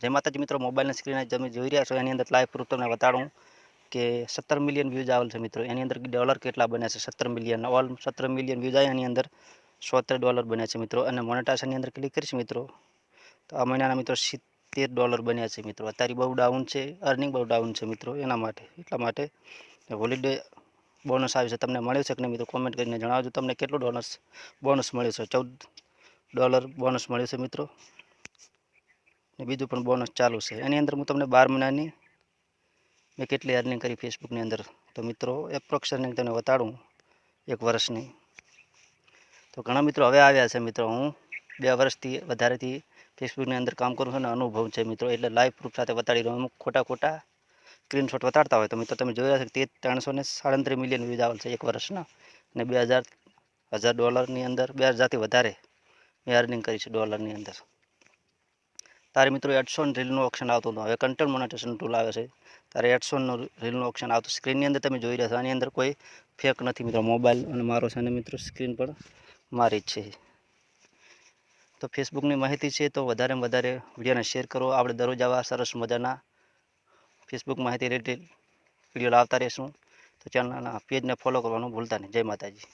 જય માતાજી મિત્રો, મોબાઈલની સ્ક્રીન તમે જોઈ રહ્યા છો એની અંદર લાઈવ પ્રૂફ તમને બતાડું કે 17 મિલિયન વ્યૂઝ આવેલ છે મિત્રો. એની અંદર ડોલર કેટલા બન્યા છે? 17 મિલિયન. ઓલ 17 મિલિયન વ્યૂઝ આવ્યા એની અંદર $76 બન્યા છે મિત્રો. અને મોનેટાઇઝેશનની અંદર ક્લિક કરીશ મિત્રો તો આ મહિનાના મિત્રો $70 બન્યા છે મિત્રો. અત્યારે બહુ ડાઉન છે, અર્નિંગ બહુ ડાઉન છે મિત્રો. એટલા માટે હોલિડે બોનસ આવ્યું છે. તમને મળ્યું છે કે નહીં મિત્રો કોમેન્ટ કરીને જણાવજો. તમને કેટલું બોનસ મળ્યું છે? $14 બોનસ મળ્યું છે મિત્રો. ને બીજું પણ બોનસ ચાલુ છે. એની અંદર હું તમને 12 મહિનાની મેં કેટલી અર્નિંગ કરી ફેસબુકની અંદર તો મિત્રો એપ્રોક્સ અર્નિંગ તમને બતાડું એક વર્ષની. તો ઘણા મિત્રો હવે આવ્યા છે મિત્રો. હું 2 વર્ષથી વધારેથી ફેસબુકની અંદર કામ કરું છું અને અનુભવ છે મિત્રો. એટલે લાઈવ પ્રૂફ સાથે બતાડી રહ્યો. અમુક ખોટા સ્ક્રીનશોટ બતાડતા હોય તો મિત્રો તમે જોઈ રહ્યા છો કે 337 મિલિયન વ્યૂઝ આવેલ છે એક વર્ષના. અને $1000 અંદર 2000થી વધારે મેં અર્નિંગ કરી છે ડોલરની અંદર. તારે મિત્રો એડસોન રીલનું ઓપ્શન આવતું હતું. હવે કન્ટેન્ટ મોનેટાઇઝેશન ટૂલ આવે છે. તારે એડસોનનું રીલનું ઓપ્શન આવતું. સ્ક્રીનની અંદર તમે જોઈ રહ્યા છો આની અંદર કોઈ ફેક નથી મિત્રો. મોબાઈલ અને મારો છે અને મિત્રો સ્ક્રીન પણ મારી જ છે. તો ફેસબુકની માહિતી છે તો વધારેમાં વધારે વિડીયોને શેર કરો. આપણે દરરોજ આવા સરસ મજાના ફેસબુક માહિતી રિલેટેડ વિડીયો લાવતા રહીશું. તો ચેનલના પેજને ફોલો કરવાનું ભૂલતા નહીં. જય માતાજી.